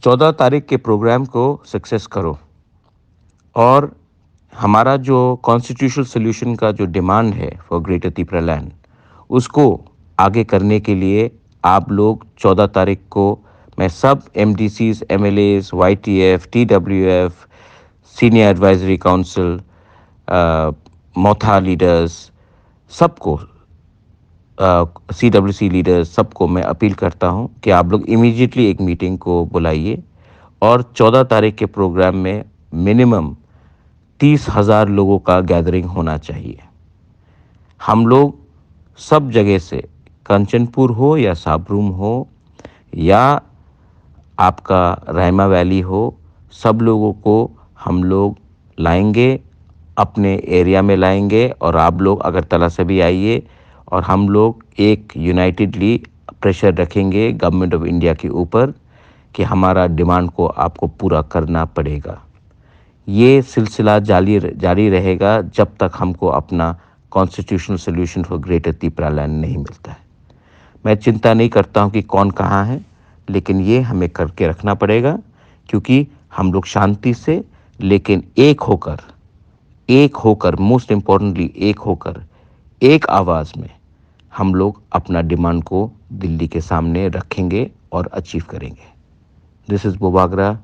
14 तारीख के प्रोग्राम को सक्सेस करो और हमारा जो कॉन्स्टिट्यूशनल सॉल्यूशन का जो डिमांड है फॉर ग्रेटर त्रिपुरा लैंड, उसको आगे करने के लिए आप लोग 14 तारीख को मैं सब MDCs, MLAs, YTF, TWF, senior advisory council, Motha leaders, सबको, सीडब्ल्यूसी लीडर्स, सबको मैं अपील करता हूं कि आप लोग इमीडिएटली एक मीटिंग को बुलाइए और 14 तारीख के प्रोग्राम में मिनिमम 30,000 लोगों का गैदरिंग होना चाहिए। हम लोग सब जगह से, कंचनपुर हो या साबरूम हो या आपका रायमा वैली हो, सब लोगों को हम लोग लाएंगे, अपने एरिया में लाएंगे और आप लोग अगरतला से भी आइए और हम लोग एक यूनाइटेडली प्रेशर रखेंगे गवर्नमेंट ऑफ इंडिया के ऊपर कि हमारा डिमांड को आपको पूरा करना पड़ेगा। ये सिलसिला जारी रहेगा जब तक हमको अपना constitutional solution for greater Tripura land नहीं मिलता है। मैं चिंता नहीं करता हूं कि कौन कहाँ है, लेकिन ये हमें करके रखना पड़ेगा क्योंकि हम लोग शांति से लेकिन एक होकर मोस्ट इम्पोर्टेंटली एक होकर, एक आवाज़ में हम लोग अपना डिमांड को दिल्ली के सामने रखेंगे और अचीव करेंगे। This is बोबागरा